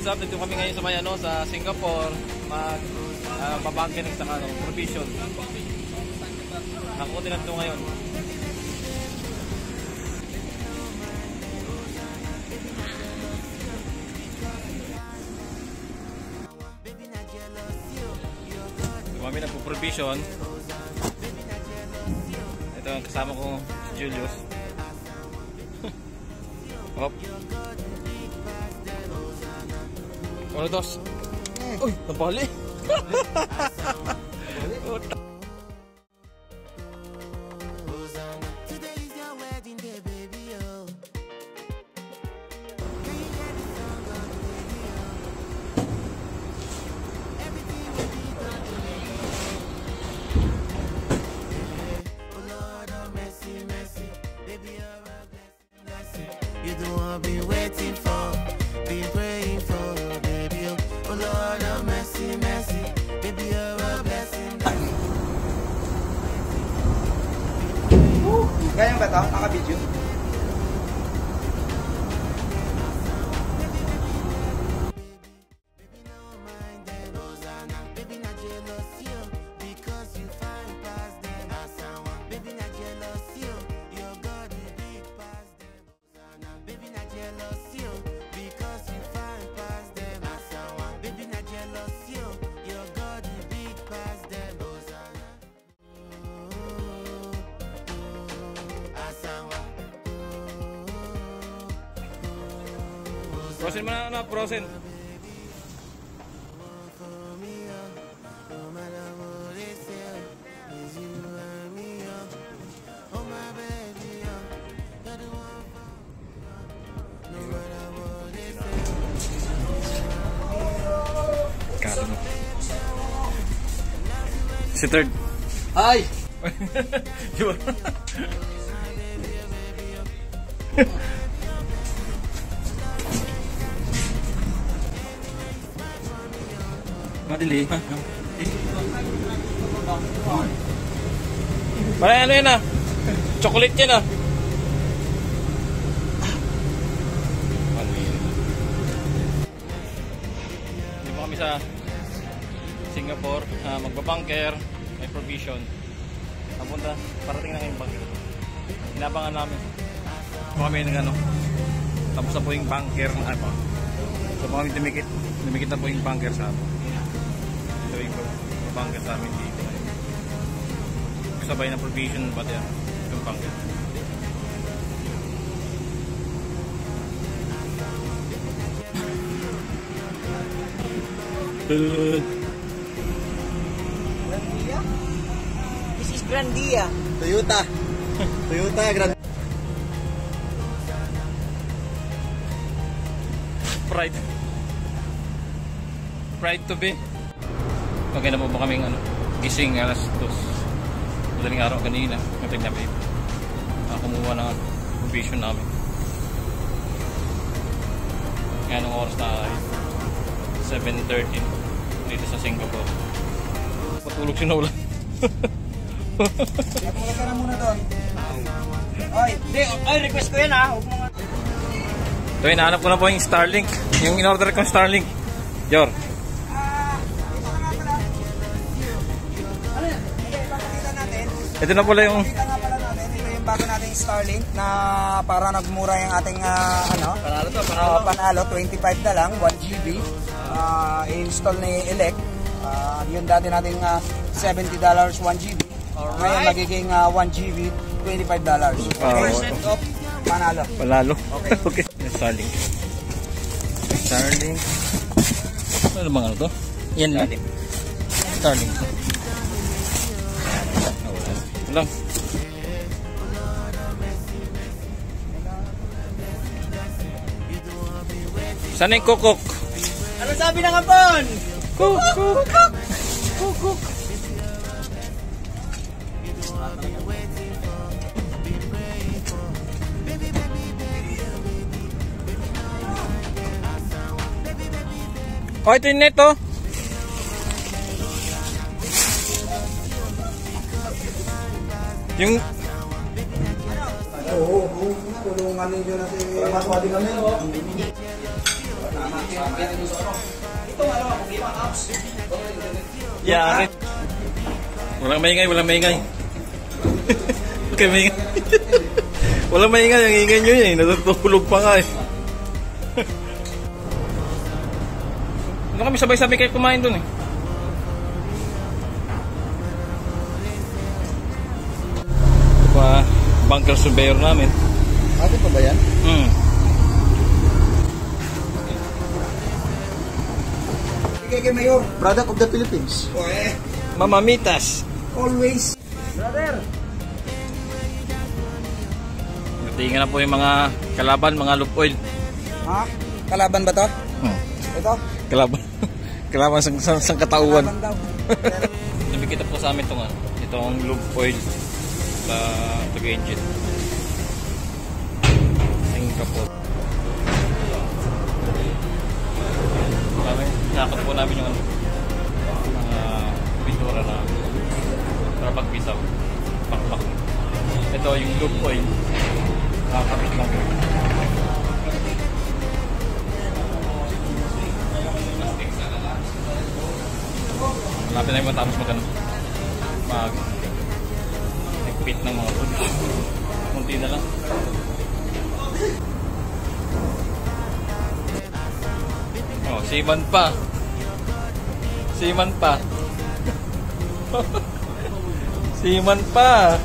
what's up? Dito kami ngayon sa may sa Singapore. Babangkin sa provision. Nakuha din natin ngayon. Kami nagpo-provision. Ito ang kasama ko, si Julius. Hop. Ano dos? Uy, nabali. You're the one I've been waiting for, been praying for, baby. Oh Lord, oh mercy, mercy, baby, you're a blessing. Ganyan ba ito? Naka-video? Frozen mo na, frozen. Kala mo. Si third. Ay! Yun. Madali. Parang ano yan chocolate yan Hindi pa kami sa Singapore. Magbabunker. May provision. Napunta. Parating na ngayong bunker. Inabangan namin. Kami ng tapos na po yung bunker. So kami dumikit. Dumikit na po yung bunker sa amin. Ito yung bunker sa amin dito. Kasabay na provision ba yan? Yung bunker. Grandia? This is Grandia. Toyota. Toyota Grandia. Pride to be. Okay na po ba kaming gising alas 2. Madaling araw kanina. Natin namin kumuha ng provision namin. Ngayon ang oras na 7:13 dito sa Singapore. Patulog si Nolan. Tulog ka na muna doon. Ay, request ko yan Ito, hinahanap ko na po yung Starlink. Yung in-order kong Starlink. Jor. Ito na pala yung... Ito yung bago nating Starlink na para nagmura yung ating panalo. 25 na lang, 1 GB. I-install ni Elect. Yung dati nating $70, 1 GB. Ngayon magiging 1 GB, $25. Okay. Off, panalo. Panalo. Okay. Starlink. Starlink. Ano bang to? Yan lang. Starlink. Lang. Sana yung kukuk? Ano sabi ng hapon? Kukuk. Kukuk. Oh, ito yung net Yung Oo, tulungan ninyo na si Mas Wadi kami. Itong ano, problema apps. Yari. Walang maingay, walang maingay. Okay, maingay. Walang maingay, ang ingay nyo yun eh. Natutulog pa nga eh. Ano kami sabay-sabay kayo kumain dun eh. Ito pa, bunker surveyor namin. Atin pa ba yan? Kay Mayor, product of the Philippines. Mamamitas. Always. Brother. Tingnan na po yung mga kalaban, mga loop oil. Ha? Kalaban ba to? Ito? Kalaban. Kalaban sang katauhan. Kalaban daw. Nabikita po sa amin itong loop oil sa taga-engine. Singapore. Nakakot po namin yung mga pintura na para pagpisaw. Pakpak. Ito yung loop oil. Nakakapit lang. Malapit na yung matapos mag-repeat ng mga production. Munti na lang. Oh, seaman pa. Seaman pa. Seaman pa.